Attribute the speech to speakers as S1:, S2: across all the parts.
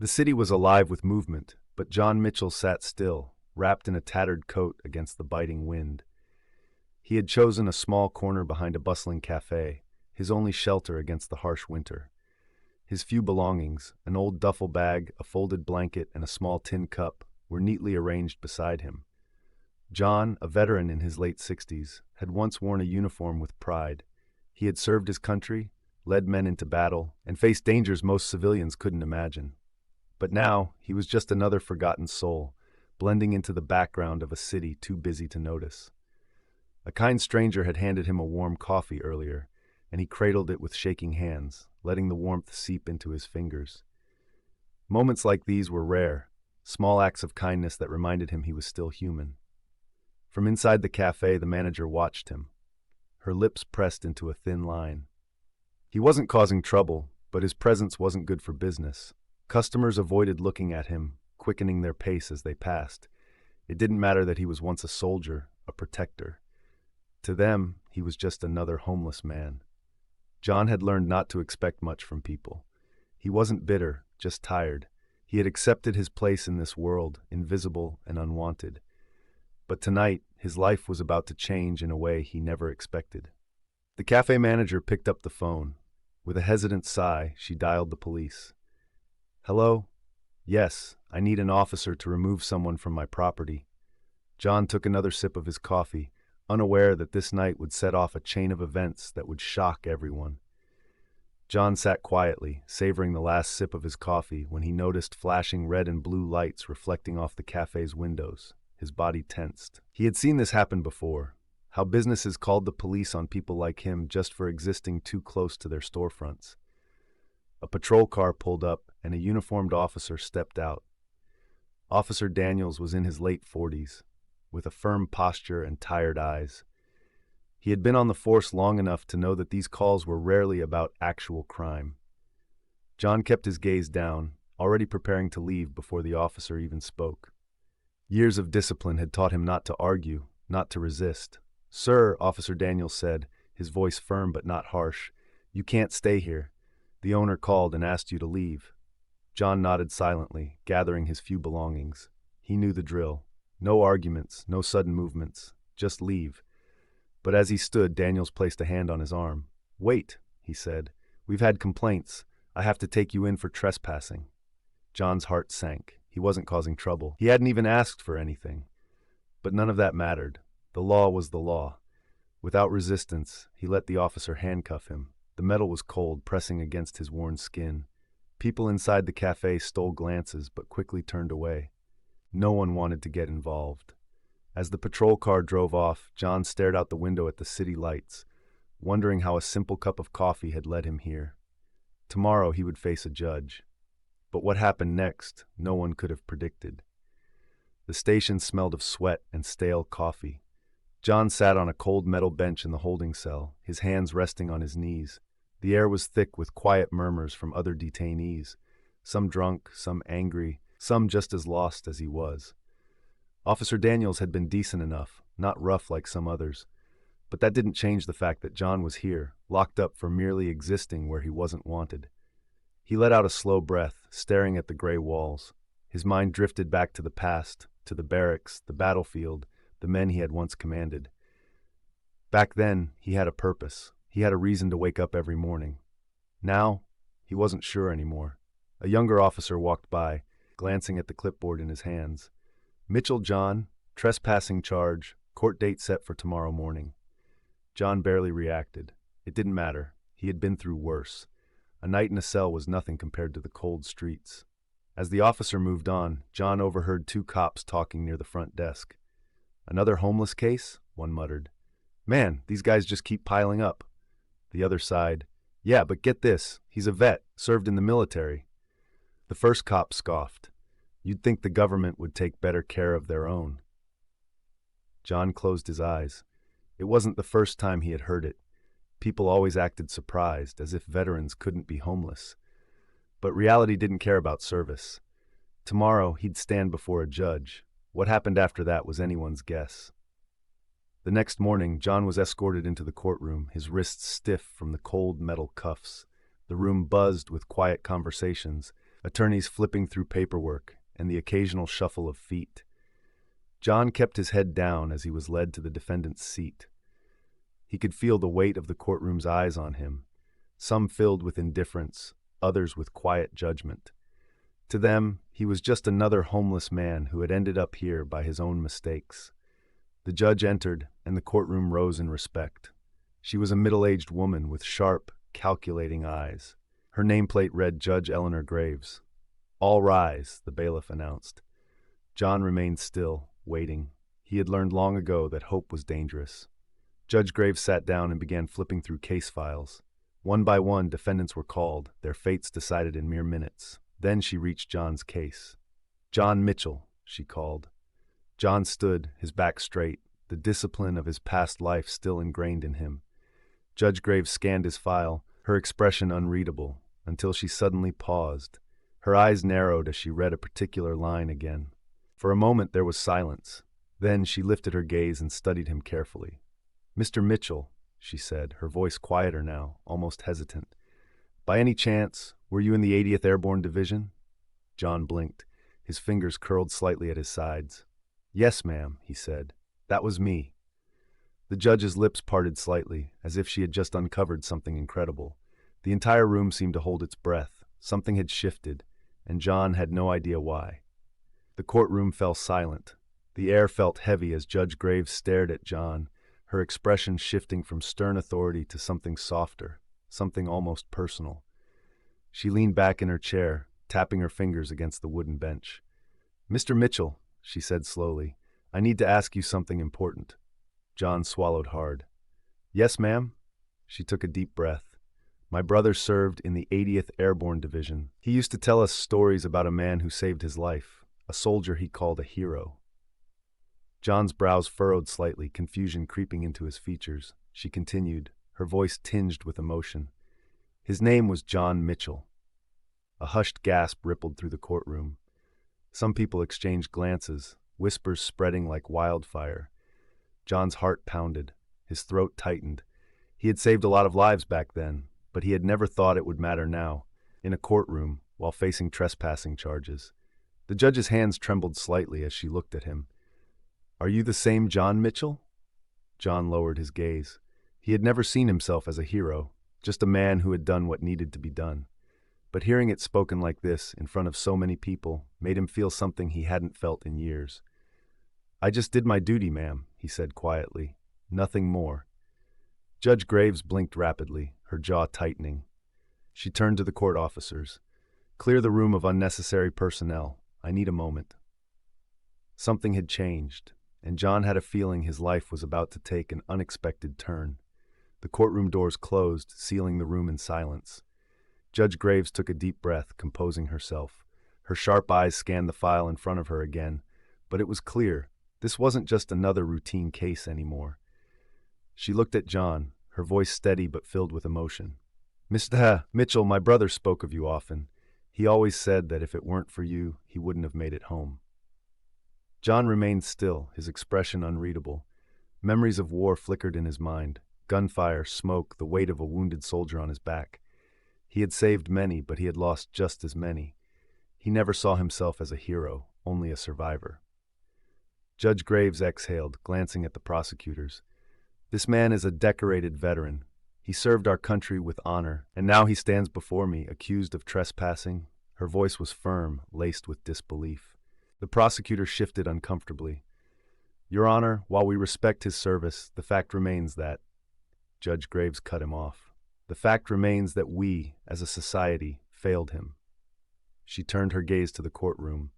S1: The city was alive with movement, but John Mitchell sat still, wrapped in a tattered coat against the biting wind. He had chosen a small corner behind a bustling cafe, his only shelter against the harsh winter. His few belongings, an old duffel bag, a folded blanket, and a small tin cup, were neatly arranged beside him. John, a veteran in his late 60s, had once worn a uniform with pride. He had served his country, led men into battle, and faced dangers most civilians couldn't imagine. But now, he was just another forgotten soul, blending into the background of a city too busy to notice. A kind stranger had handed him a warm coffee earlier, and he cradled it with shaking hands, letting the warmth seep into his fingers. Moments like these were rare, small acts of kindness that reminded him he was still human. From inside the cafe, the manager watched him, her lips pressed into a thin line. He wasn't causing trouble, but his presence wasn't good for business. Customers avoided looking at him, quickening their pace as they passed. It didn't matter that he was once a soldier, a protector. To them, he was just another homeless man. John had learned not to expect much from people. He wasn't bitter, just tired. He had accepted his place in this world, invisible and unwanted. But tonight, his life was about to change in a way he never expected. The cafe manager picked up the phone. With a hesitant sigh, she dialed the police. "Hello? Yes, I need an officer to remove someone from my property." John took another sip of his coffee, unaware that this night would set off a chain of events that would shock everyone. John sat quietly, savoring the last sip of his coffee when he noticed flashing red and blue lights reflecting off the cafe's windows. His body tensed. He had seen this happen before, how businesses called the police on people like him just for existing too close to their storefronts. A patrol car pulled up, and a uniformed officer stepped out. Officer Daniels was in his late 40s, with a firm posture and tired eyes. He had been on the force long enough to know that these calls were rarely about actual crime. John kept his gaze down, already preparing to leave before the officer even spoke. Years of discipline had taught him not to argue, not to resist. "Sir," Officer Daniels said, his voice firm but not harsh, "you can't stay here. The owner called and asked you to leave." John nodded silently, gathering his few belongings. He knew the drill. No arguments, no sudden movements, just leave. But as he stood, Daniels placed a hand on his arm. "Wait," he said. "We've had complaints. I have to take you in for trespassing." John's heart sank. He wasn't causing trouble. He hadn't even asked for anything. But none of that mattered. The law was the law. Without resistance, he let the officer handcuff him. The metal was cold, pressing against his worn skin. People inside the cafe stole glances, but quickly turned away. No one wanted to get involved. As the patrol car drove off, John stared out the window at the city lights, wondering how a simple cup of coffee had led him here. Tomorrow he would face a judge. But what happened next, no one could have predicted. The station smelled of sweat and stale coffee. John sat on a cold metal bench in the holding cell, his hands resting on his knees. The air was thick with quiet murmurs from other detainees, some drunk, some angry, some just as lost as he was. Officer Daniels had been decent enough, not rough like some others. But that didn't change the fact that John was here, locked up for merely existing where he wasn't wanted. He let out a slow breath, staring at the gray walls. His mind drifted back to the past, to the barracks, the battlefield, the men he had once commanded. Back then, he had a purpose. He had a reason to wake up every morning. Now, he wasn't sure anymore. A younger officer walked by, glancing at the clipboard in his hands. "Mitchell John, trespassing charge, court date set for tomorrow morning." John barely reacted. It didn't matter. He had been through worse. A night in a cell was nothing compared to the cold streets. As the officer moved on, John overheard two cops talking near the front desk. "Another homeless case?" one muttered. "Man, these guys just keep piling up." The other sighed. "Yeah, but get this, he's a vet, served in the military." The first cop scoffed. "You'd think the government would take better care of their own." John closed his eyes. It wasn't the first time he had heard it. People always acted surprised, as if veterans couldn't be homeless. But reality didn't care about service. Tomorrow, he'd stand before a judge. What happened after that was anyone's guess. The next morning, John was escorted into the courtroom, his wrists stiff from the cold metal cuffs. The room buzzed with quiet conversations, attorneys flipping through paperwork, and the occasional shuffle of feet. John kept his head down as he was led to the defendant's seat. He could feel the weight of the courtroom's eyes on him, some filled with indifference, others with quiet judgment. To them, he was just another homeless man who had ended up here by his own mistakes. The judge entered, and the courtroom rose in respect. She was a middle-aged woman with sharp, calculating eyes. Her nameplate read Judge Eleanor Graves. "All rise," the bailiff announced. John remained still, waiting. He had learned long ago that hope was dangerous. Judge Graves sat down and began flipping through case files. One by one, defendants were called, their fates decided in mere minutes. Then she reached John's case. "John Mitchell," she called. John stood, his back straight, the discipline of his past life still ingrained in him. Judge Graves scanned his file, her expression unreadable, until she suddenly paused. Her eyes narrowed as she read a particular line again. For a moment there was silence. Then she lifted her gaze and studied him carefully. "Mr. Mitchell," she said, her voice quieter now, almost hesitant. "By any chance, were you in the 80th Airborne Division?" John blinked, his fingers curled slightly at his sides. "Yes, ma'am," he said. "That was me." The judge's lips parted slightly, as if she had just uncovered something incredible. The entire room seemed to hold its breath. Something had shifted, and John had no idea why. The courtroom fell silent. The air felt heavy as Judge Graves stared at John, her expression shifting from stern authority to something softer, something almost personal. She leaned back in her chair, tapping her fingers against the wooden bench. "Mr. Mitchell," she said slowly, "I need to ask you something important." John swallowed hard. "Yes, ma'am?" She took a deep breath. "My brother served in the 80th Airborne Division. He used to tell us stories about a man who saved his life, a soldier he called a hero." John's brows furrowed slightly, confusion creeping into his features. She continued, her voice tinged with emotion. "His name was John Mitchell." A hushed gasp rippled through the courtroom. Some people exchanged glances, whispers spreading like wildfire. John's heart pounded. His throat tightened. He had saved a lot of lives back then, but he had never thought it would matter now, in a courtroom, while facing trespassing charges. The judge's hands trembled slightly as she looked at him. "Are you the same John Mitchell?" John lowered his gaze. He had never seen himself as a hero, just a man who had done what needed to be done. But hearing it spoken like this, in front of so many people, made him feel something he hadn't felt in years. "I just did my duty, ma'am," he said quietly. "Nothing more." Judge Graves blinked rapidly, her jaw tightening. She turned to the court officers. "Clear the room of unnecessary personnel. I need a moment." Something had changed, and John had a feeling his life was about to take an unexpected turn. The courtroom doors closed, sealing the room in silence. Judge Graves took a deep breath, composing herself. Her sharp eyes scanned the file in front of her again, but it was clear. This wasn't just another routine case anymore. She looked at John, her voice steady but filled with emotion. "Mr. Mitchell, my brother spoke of you often. He always said that if it weren't for you, he wouldn't have made it home." John remained still, his expression unreadable. Memories of war flickered in his mind. Gunfire, smoke, the weight of a wounded soldier on his back. He had saved many, but he had lost just as many. He never saw himself as a hero, only a survivor. Judge Graves exhaled, glancing at the prosecutors. "This man is a decorated veteran. He served our country with honor, and now he stands before me, accused of trespassing." Her voice was firm, laced with disbelief. The prosecutor shifted uncomfortably. "Your Honor, while we respect his service, the fact remains that—" Judge Graves cut him off. "The fact remains that we, as a society, failed him." She turned her gaze to the courtroom.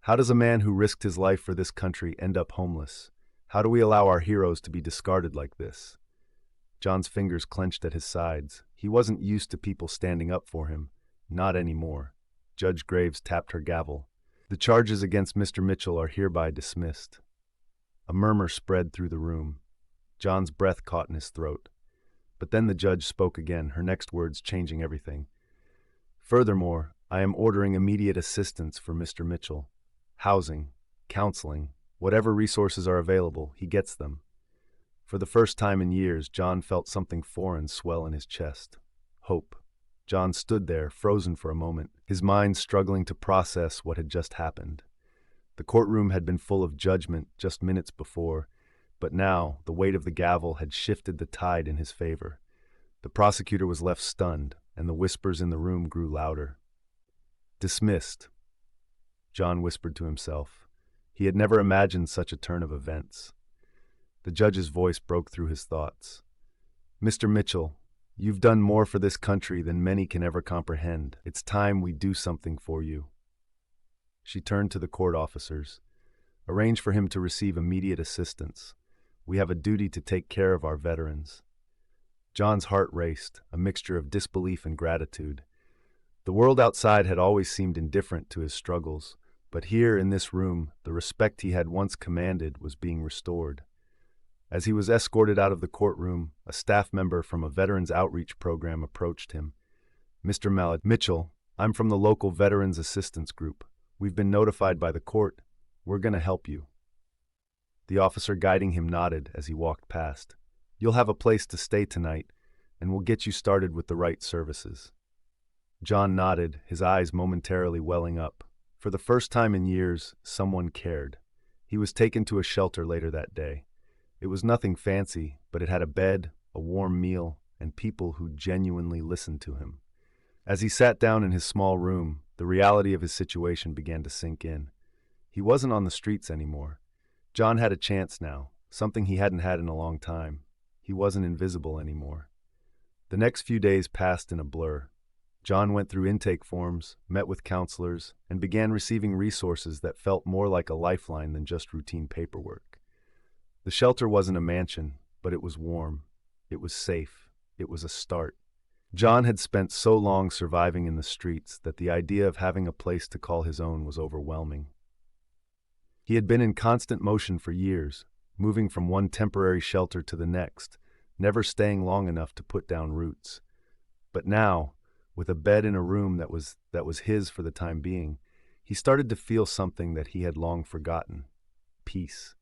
S1: "How does a man who risked his life for this country end up homeless? How do we allow our heroes to be discarded like this?" John's fingers clenched at his sides. He wasn't used to people standing up for him. Not anymore. Judge Graves tapped her gavel. "The charges against Mr. Mitchell are hereby dismissed." A murmur spread through the room. John's breath caught in his throat. But then the judge spoke again, her next words changing everything. "Furthermore, I am ordering immediate assistance for Mr. Mitchell. Housing, counseling, whatever resources are available, he gets them." For the first time in years, John felt something foreign swell in his chest. Hope. John stood there, frozen for a moment, his mind struggling to process what had just happened. The courtroom had been full of judgment just minutes before, but now the weight of the gavel had shifted the tide in his favor. The prosecutor was left stunned, and the whispers in the room grew louder. "Dismissed," John whispered to himself. He had never imagined such a turn of events. The judge's voice broke through his thoughts. "Mr. Mitchell, you've done more for this country than many can ever comprehend. It's time we do something for you." She turned to the court officers. "Arrange for him to receive immediate assistance. We have a duty to take care of our veterans." John's heart raced, a mixture of disbelief and gratitude. The world outside had always seemed indifferent to his struggles, but here in this room, the respect he had once commanded was being restored. As he was escorted out of the courtroom, a staff member from a Veterans Outreach program approached him. "Mr. Mitchell, I'm from the local Veterans Assistance Group. We've been notified by the court. We're going to help you." The officer guiding him nodded as he walked past. "You'll have a place to stay tonight, and we'll get you started with the right services." John nodded, his eyes momentarily welling up. For the first time in years, someone cared. He was taken to a shelter later that day. It was nothing fancy, but it had a bed, a warm meal, and people who genuinely listened to him. As he sat down in his small room, the reality of his situation began to sink in. He wasn't on the streets anymore. John had a chance now, something he hadn't had in a long time. He wasn't invisible anymore. The next few days passed in a blur. John went through intake forms, met with counselors, and began receiving resources that felt more like a lifeline than just routine paperwork. The shelter wasn't a mansion, but it was warm. It was safe. It was a start. John had spent so long surviving in the streets that the idea of having a place to call his own was overwhelming. He had been in constant motion for years, moving from one temporary shelter to the next, never staying long enough to put down roots. But now, with a bed in a room that was his for the time being, he started to feel something that he had long forgotten: peace.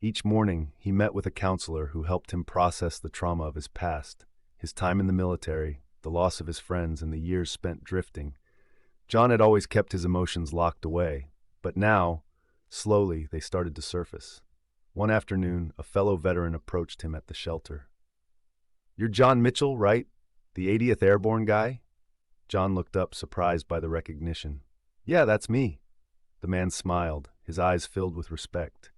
S1: Each morning, he met with a counselor who helped him process the trauma of his past, his time in the military, the loss of his friends, and the years spent drifting. John had always kept his emotions locked away, but now, slowly, they started to surface. One afternoon, a fellow veteran approached him at the shelter. "You're John Mitchell, right? The 80th Airborne guy?" John looked up, surprised by the recognition. "Yeah, that's me." The man smiled, his eyes filled with respect.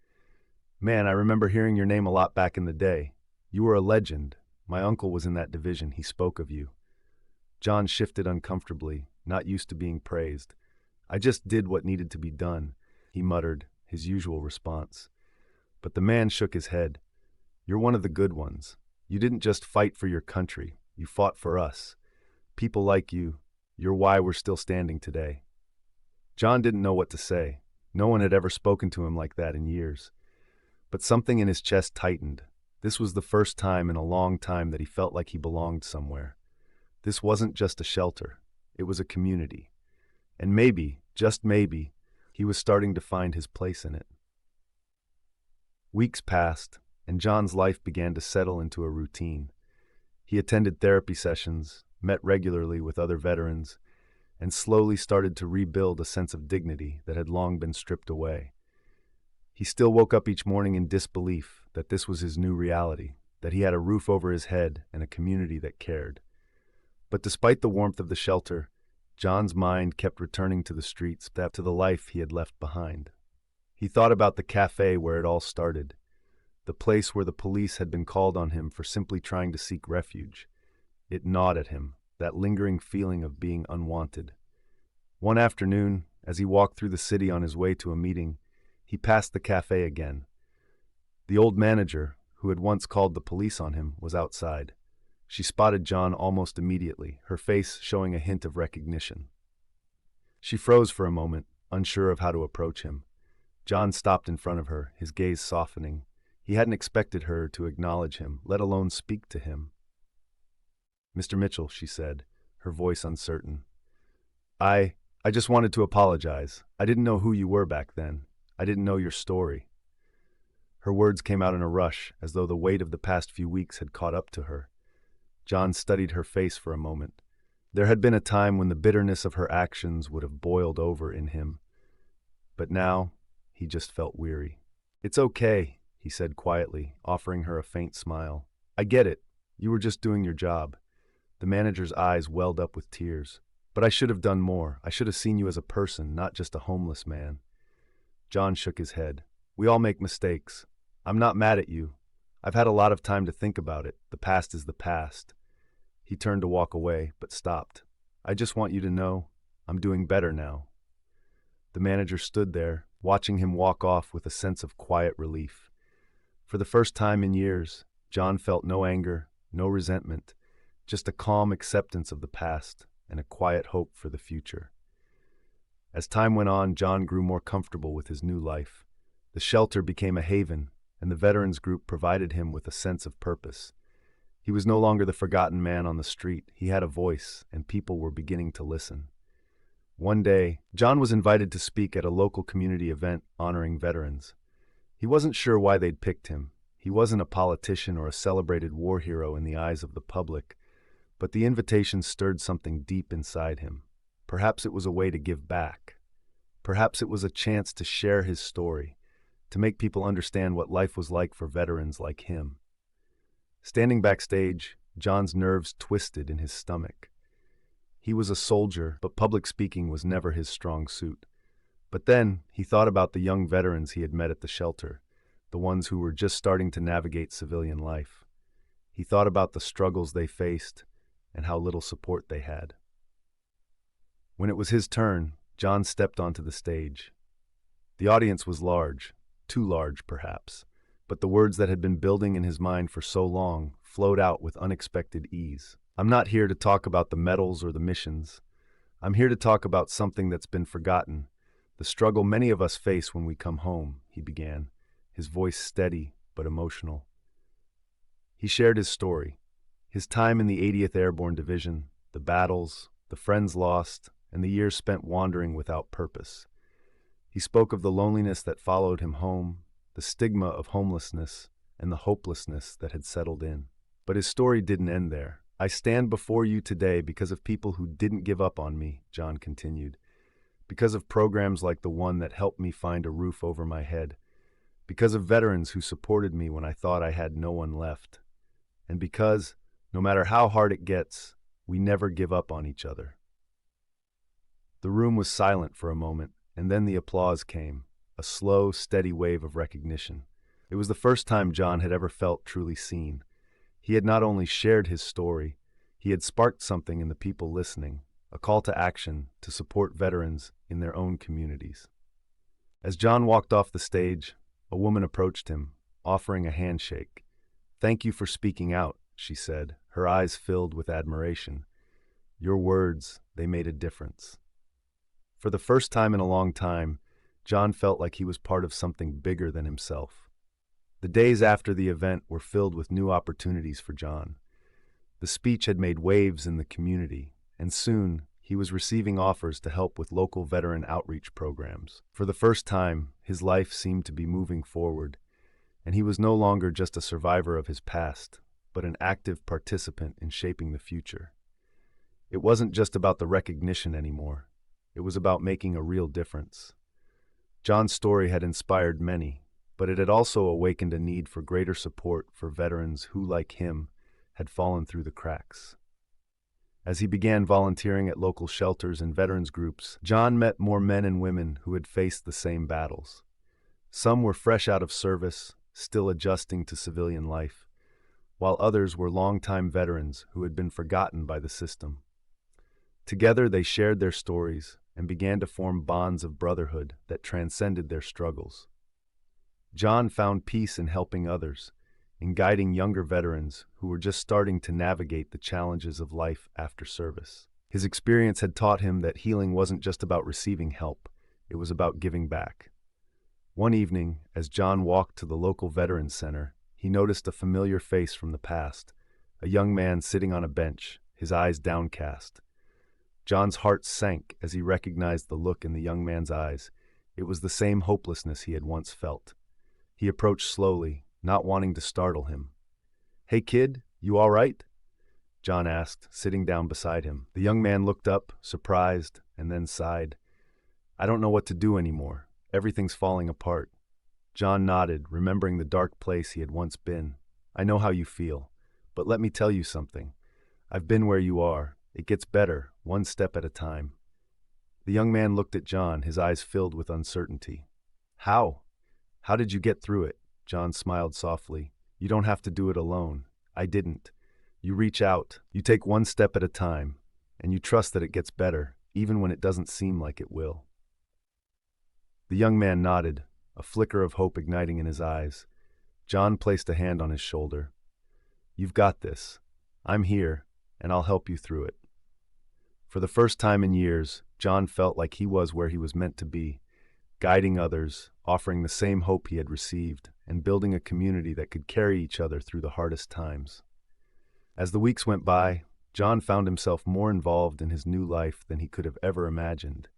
S1: "Man, I remember hearing your name a lot back in the day. You were a legend. My uncle was in that division. He spoke of you." John shifted uncomfortably, not used to being praised. "I just did what needed to be done," he muttered, his usual response. But the man shook his head. "You're one of the good ones. You didn't just fight for your country. You fought for us. People like you, you're why we're still standing today." John didn't know what to say. No one had ever spoken to him like that in years. But something in his chest tightened. This was the first time in a long time that he felt like he belonged somewhere. This wasn't just a shelter. It was a community. And maybe, just maybe, he was starting to find his place in it. Weeks passed, and John's life began to settle into a routine. He attended therapy sessions, met regularly with other veterans, and slowly started to rebuild a sense of dignity that had long been stripped away. He still woke up each morning in disbelief that this was his new reality, that he had a roof over his head and a community that cared. But despite the warmth of the shelter, John's mind kept returning to the streets, to the life he had left behind. He thought about the cafe where it all started, the place where the police had been called on him for simply trying to seek refuge. It gnawed at him, that lingering feeling of being unwanted. One afternoon, as he walked through the city on his way to a meeting, he passed the cafe again. The old manager, who had once called the police on him, was outside. She spotted John almost immediately, her face showing a hint of recognition. She froze for a moment, unsure of how to approach him. John stopped in front of her, his gaze softening. He hadn't expected her to acknowledge him, let alone speak to him. "Mr. Mitchell," she said, her voice uncertain. I just wanted to apologize. I didn't know who you were back then. I didn't know your story." Her words came out in a rush, as though the weight of the past few weeks had caught up to her. John studied her face for a moment. There had been a time when the bitterness of her actions would have boiled over in him, but now he just felt weary. "It's okay," he said quietly, offering her a faint smile. "I get it. You were just doing your job." The manager's eyes welled up with tears. "But I should have done more. I should have seen you as a person, not just a homeless man." John shook his head. "We all make mistakes. I'm not mad at you. I've had a lot of time to think about it. The past is the past." He turned to walk away, but stopped. "I just want you to know, I'm doing better now." The manager stood there, watching him walk off with a sense of quiet relief. For the first time in years, John felt no anger, no resentment, just a calm acceptance of the past and a quiet hope for the future. As time went on, John grew more comfortable with his new life. The shelter became a haven, and the veterans group provided him with a sense of purpose. He was no longer the forgotten man on the street. He had a voice, and people were beginning to listen. One day, John was invited to speak at a local community event honoring veterans. He wasn't sure why they'd picked him. He wasn't a politician or a celebrated war hero in the eyes of the public, but the invitation stirred something deep inside him. Perhaps it was a way to give back. Perhaps it was a chance to share his story, to make people understand what life was like for veterans like him. Standing backstage, John's nerves twisted in his stomach. He was a soldier, but public speaking was never his strong suit. But then he thought about the young veterans he had met at the shelter, the ones who were just starting to navigate civilian life. He thought about the struggles they faced and how little support they had. When it was his turn, John stepped onto the stage. The audience was large, too large perhaps, but the words that had been building in his mind for so long flowed out with unexpected ease. "I'm not here to talk about the medals or the missions. I'm here to talk about something that's been forgotten, the struggle many of us face when we come home," he began, his voice steady but emotional. He shared his story, his time in the 80th Airborne Division, the battles, the friends lost, and the years spent wandering without purpose. He spoke of the loneliness that followed him home, the stigma of homelessness, and the hopelessness that had settled in. But his story didn't end there. "I stand before you today because of people who didn't give up on me," John continued. "Because of programs like the one that helped me find a roof over my head. Because of veterans who supported me when I thought I had no one left. And because, no matter how hard it gets, we never give up on each other." The room was silent for a moment, and then the applause came, a slow, steady wave of recognition. It was the first time John had ever felt truly seen. He had not only shared his story, he had sparked something in the people listening, a call to action to support veterans in their own communities. As John walked off the stage, a woman approached him, offering a handshake. "Thank you for speaking out," she said, her eyes filled with admiration. "Your words, they made a difference." For the first time in a long time, John felt like he was part of something bigger than himself. The days after the event were filled with new opportunities for John. The speech had made waves in the community, and soon he was receiving offers to help with local veteran outreach programs. For the first time, his life seemed to be moving forward, and he was no longer just a survivor of his past, but an active participant in shaping the future. It wasn't just about the recognition anymore. It was about making a real difference. John's story had inspired many, but it had also awakened a need for greater support for veterans who, like him, had fallen through the cracks. As he began volunteering at local shelters and veterans groups, John met more men and women who had faced the same battles. Some were fresh out of service, still adjusting to civilian life, while others were longtime veterans who had been forgotten by the system. Together they shared their stories and began to form bonds of brotherhood that transcended their struggles. John found peace in helping others, in guiding younger veterans who were just starting to navigate the challenges of life after service. His experience had taught him that healing wasn't just about receiving help, it was about giving back. One evening, as John walked to the local Veterans Center, he noticed a familiar face from the past, a young man sitting on a bench, his eyes downcast. John's heart sank as he recognized the look in the young man's eyes. It was the same hopelessness he had once felt. He approached slowly, not wanting to startle him. "Hey kid, you all right?" John asked, sitting down beside him. The young man looked up, surprised, and then sighed. I don't know what to do anymore. Everything's falling apart. John nodded, remembering the dark place he had once been. I know how you feel, but let me tell you something. I've been where you are. It gets better, one step at a time. The young man looked at John, his eyes filled with uncertainty. How? How did you get through it? John smiled softly. You don't have to do it alone. I didn't. You reach out, you take one step at a time, and you trust that it gets better, even when it doesn't seem like it will. The young man nodded, a flicker of hope igniting in his eyes. John placed a hand on his shoulder. You've got this. I'm here, and I'll help you through it. For the first time in years, John felt like he was where he was meant to be, guiding others, offering the same hope he had received, and building a community that could carry each other through the hardest times. As the weeks went by, John found himself more involved in his new life than he could have ever imagined.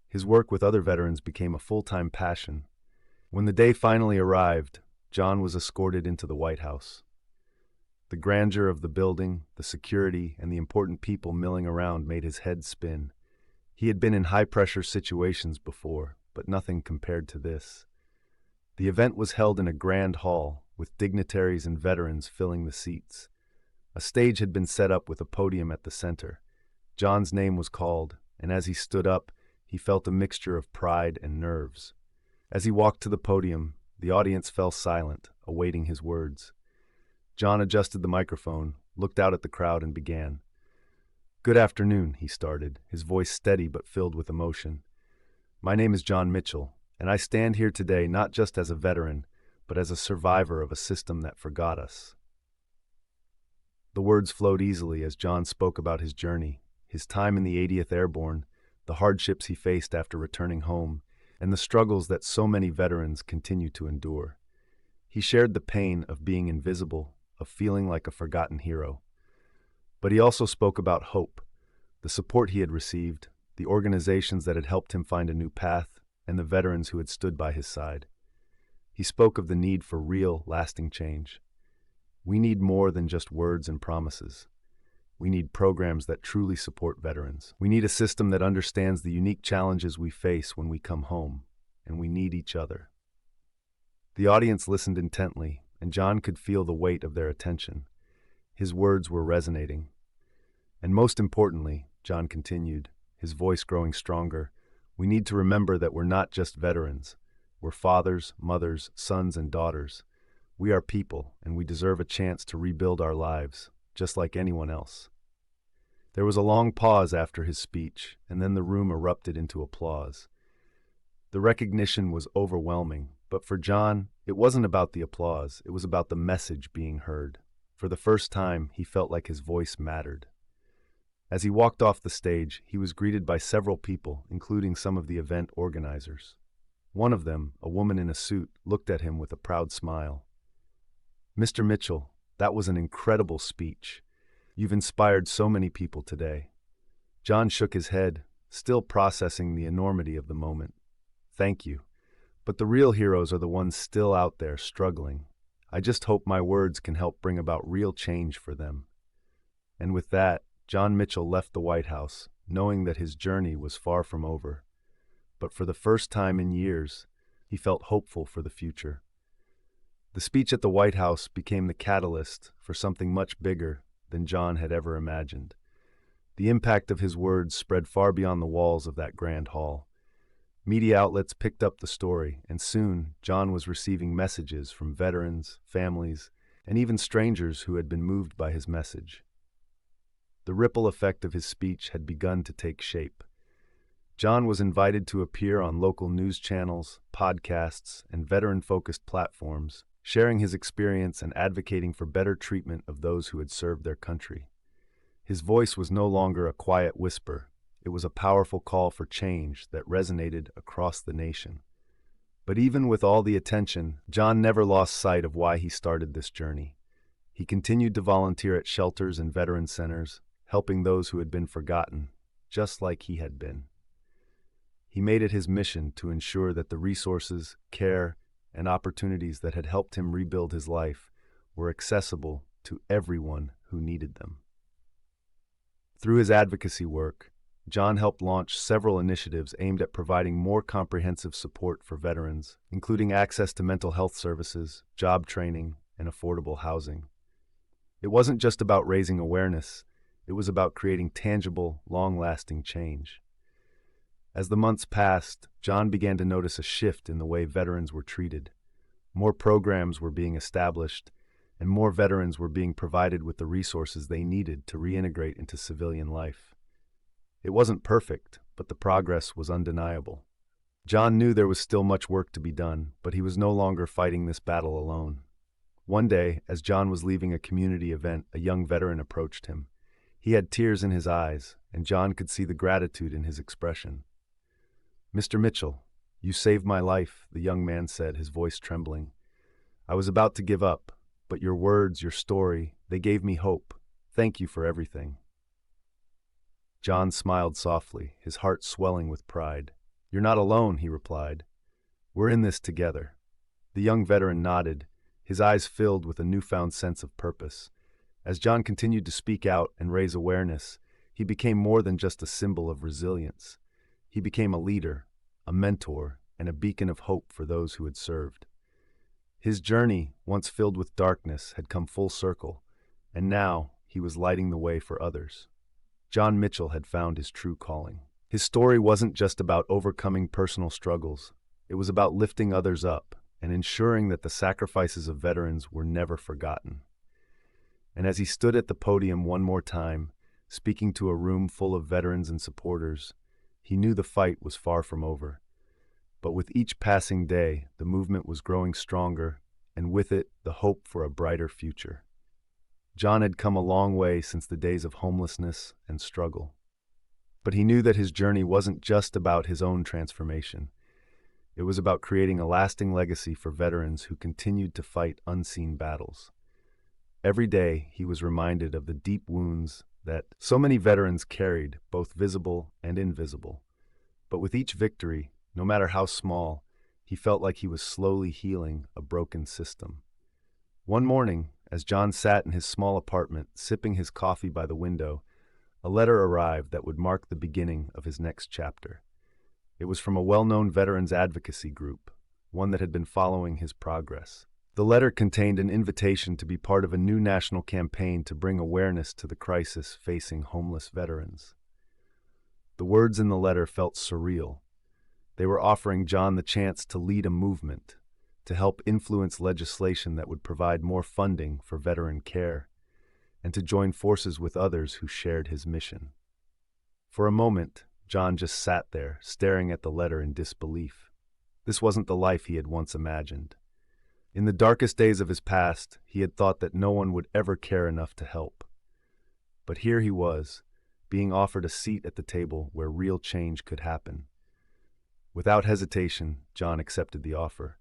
S1: His work with other veterans became a full-time passion. When the day finally arrived, John was escorted into the White House. The grandeur of the building, the security, and the important people milling around made his head spin. He had been in high-pressure situations before, but nothing compared to this. The event was held in a grand hall, with dignitaries and veterans filling the seats. A stage had been set up with a podium at the center. John's name was called, and as he stood up, he felt a mixture of pride and nerves. As he walked to the podium, the audience fell silent, awaiting his words. John adjusted the microphone, looked out at the crowd, and began. Good afternoon, he started, his voice steady but filled with emotion. My name is John Mitchell, and I stand here today not just as a veteran, but as a survivor of a system that forgot us. The words flowed easily as John spoke about his journey, his time in the 80th Airborne, the hardships he faced after returning home, and the struggles that so many veterans continue to endure. He shared the pain of being invisible, of feeling like a forgotten hero. But he also spoke about hope, the support he had received, the organizations that had helped him find a new path, and the veterans who had stood by his side. He spoke of the need for real, lasting change. We need more than just words and promises. We need programs that truly support veterans. We need a system that understands the unique challenges we face when we come home, and we need each other. The audience listened intently, and John could feel the weight of their attention. His words were resonating. And most importantly, John continued, his voice growing stronger, we need to remember that we're not just veterans. We're fathers, mothers, sons, and daughters. We are people, and we deserve a chance to rebuild our lives, just like anyone else. There was a long pause after his speech, and then the room erupted into applause. The recognition was overwhelming, but for John, it wasn't about the applause, it was about the message being heard. For the first time, he felt like his voice mattered. As he walked off the stage, he was greeted by several people, including some of the event organizers. One of them, a woman in a suit, looked at him with a proud smile. Mr. Mitchell, that was an incredible speech. You've inspired so many people today. John shook his head, still processing the enormity of the moment. Thank you. But the real heroes are the ones still out there struggling. I just hope my words can help bring about real change for them. And with that, John Mitchell left the White House, knowing that his journey was far from over. But for the first time in years, he felt hopeful for the future. The speech at the White House became the catalyst for something much bigger than John had ever imagined. The impact of his words spread far beyond the walls of that grand hall. Media outlets picked up the story, and soon John was receiving messages from veterans, families, and even strangers who had been moved by his message. The ripple effect of his speech had begun to take shape. John was invited to appear on local news channels, podcasts, and veteran-focused platforms, sharing his experience and advocating for better treatment of those who had served their country. His voice was no longer a quiet whisper. It was a powerful call for change that resonated across the nation. But even with all the attention, John never lost sight of why he started this journey. He continued to volunteer at shelters and veteran centers, helping those who had been forgotten, just like he had been. He made it his mission to ensure that the resources, care, and opportunities that had helped him rebuild his life were accessible to everyone who needed them. Through his advocacy work, John helped launch several initiatives aimed at providing more comprehensive support for veterans, including access to mental health services, job training, and affordable housing. It wasn't just about raising awareness, it was about creating tangible, long-lasting change. As the months passed, John began to notice a shift in the way veterans were treated. More programs were being established, and more veterans were being provided with the resources they needed to reintegrate into civilian life. It wasn't perfect, but the progress was undeniable. John knew there was still much work to be done, but he was no longer fighting this battle alone. One day, as John was leaving a community event, a young veteran approached him. He had tears in his eyes, and John could see the gratitude in his expression. "Mr. Mitchell, you saved my life," the young man said, his voice trembling. "I was about to give up, but your words, your story, they gave me hope. Thank you for everything." John smiled softly, his heart swelling with pride. "You're not alone," he replied. "We're in this together." The young veteran nodded, his eyes filled with a newfound sense of purpose. As John continued to speak out and raise awareness, he became more than just a symbol of resilience. He became a leader, a mentor, and a beacon of hope for those who had served. His journey, once filled with darkness, had come full circle, and now he was lighting the way for others. John Mitchell had found his true calling. His story wasn't just about overcoming personal struggles. It was about lifting others up and ensuring that the sacrifices of veterans were never forgotten. And as he stood at the podium one more time, speaking to a room full of veterans and supporters, he knew the fight was far from over. But with each passing day, the movement was growing stronger, and with it, the hope for a brighter future. John had come a long way since the days of homelessness and struggle. But he knew that his journey wasn't just about his own transformation. It was about creating a lasting legacy for veterans who continued to fight unseen battles. Every day, he was reminded of the deep wounds that so many veterans carried, both visible and invisible. But with each victory, no matter how small, he felt like he was slowly healing a broken system. One morning, as John sat in his small apartment, sipping his coffee by the window, a letter arrived that would mark the beginning of his next chapter. It was from a well-known veterans advocacy group, one that had been following his progress. The letter contained an invitation to be part of a new national campaign to bring awareness to the crisis facing homeless veterans. The words in the letter felt surreal. They were offering John the chance to lead a movement, to help influence legislation that would provide more funding for veteran care, and to join forces with others who shared his mission. For a moment, John just sat there, staring at the letter in disbelief. This wasn't the life he had once imagined. In the darkest days of his past, he had thought that no one would ever care enough to help. But here he was, being offered a seat at the table where real change could happen. Without hesitation, John accepted the offer.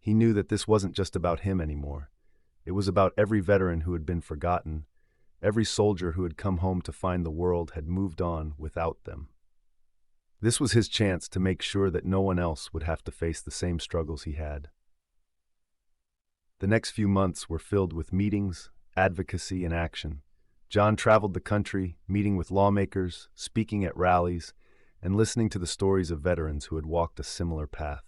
S1: He knew that this wasn't just about him anymore. It was about every veteran who had been forgotten, every soldier who had come home to find the world had moved on without them. This was his chance to make sure that no one else would have to face the same struggles he had. The next few months were filled with meetings, advocacy, and action. John traveled the country, meeting with lawmakers, speaking at rallies, and listening to the stories of veterans who had walked a similar path.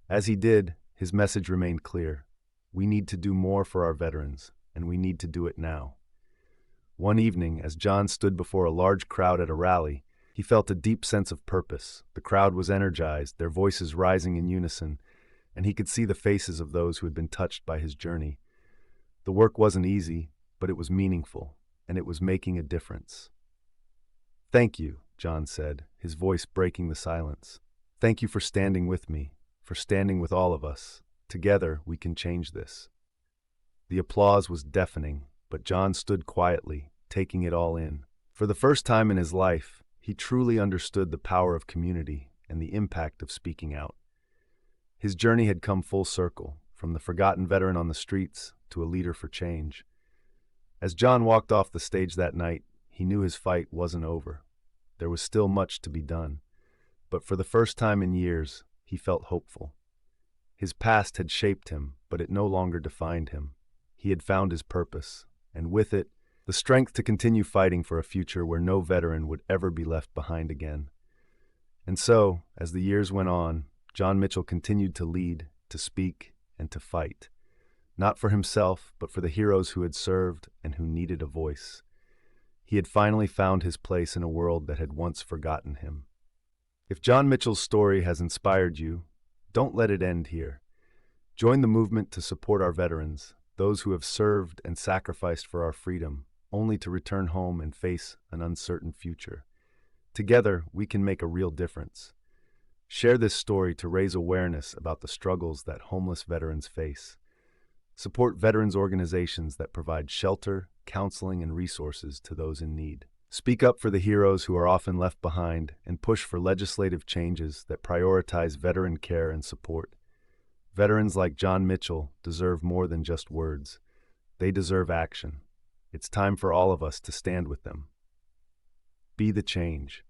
S1: As he did, his message remained clear. We need to do more for our veterans, and we need to do it now. One evening, as John stood before a large crowd at a rally, he felt a deep sense of purpose. The crowd was energized, their voices rising in unison, and he could see the faces of those who had been touched by his journey. The work wasn't easy, but it was meaningful, and it was making a difference. "Thank you," John said, his voice breaking the silence. "Thank you for standing with me, for standing with all of us. Together, we can change this." The applause was deafening, but John stood quietly, taking it all in. For the first time in his life, he truly understood the power of community and the impact of speaking out. His journey had come full circle, from the forgotten veteran on the streets to a leader for change. As John walked off the stage that night, he knew his fight wasn't over. There was still much to be done, but for the first time in years, he felt hopeful. His past had shaped him, but it no longer defined him. He had found his purpose, and with it, the strength to continue fighting for a future where no veteran would ever be left behind again. And so, as the years went on, John Mitchell continued to lead, to speak, and to fight. Not for himself, but for the heroes who had served and who needed a voice. He had finally found his place in a world that had once forgotten him. If John Mitchell's story has inspired you, don't let it end here. Join the movement to support our veterans, those who have served and sacrificed for our freedom, only to return home and face an uncertain future. Together, we can make a real difference. Share this story to raise awareness about the struggles that homeless veterans face. Support veterans organizations that provide shelter, counseling, and resources to those in need. Speak up for the heroes who are often left behind and push for legislative changes that prioritize veteran care and support. Veterans like John Mitchell deserve more than just words. They deserve action. It's time for all of us to stand with them. Be the change.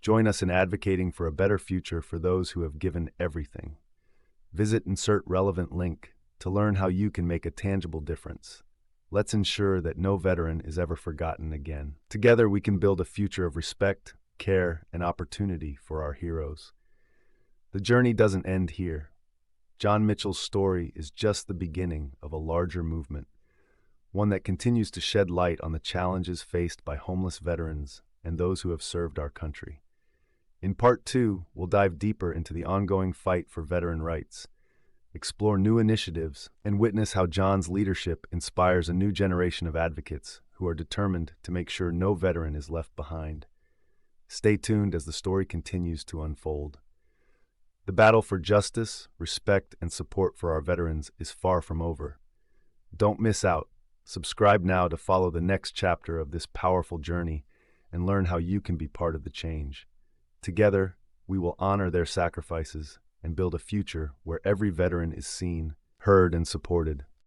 S1: Join us in advocating for a better future for those who have given everything. Visit Insert Relevant Link to learn how you can make a tangible difference. Let's ensure that no veteran is ever forgotten again. Together, we can build a future of respect, care, and opportunity for our heroes. The journey doesn't end here. John Mitchell's story is just the beginning of a larger movement, one that continues to shed light on the challenges faced by homeless veterans and those who have served our country. In Part 2, we'll dive deeper into the ongoing fight for veteran rights, explore new initiatives, and witness how John's leadership inspires a new generation of advocates who are determined to make sure no veteran is left behind. Stay tuned as the story continues to unfold. The battle for justice, respect, and support for our veterans is far from over. Don't miss out. Subscribe now to follow the next chapter of this powerful journey and learn how you can be part of the change. Together, we will honor their sacrifices and build a future where every veteran is seen, heard, and supported.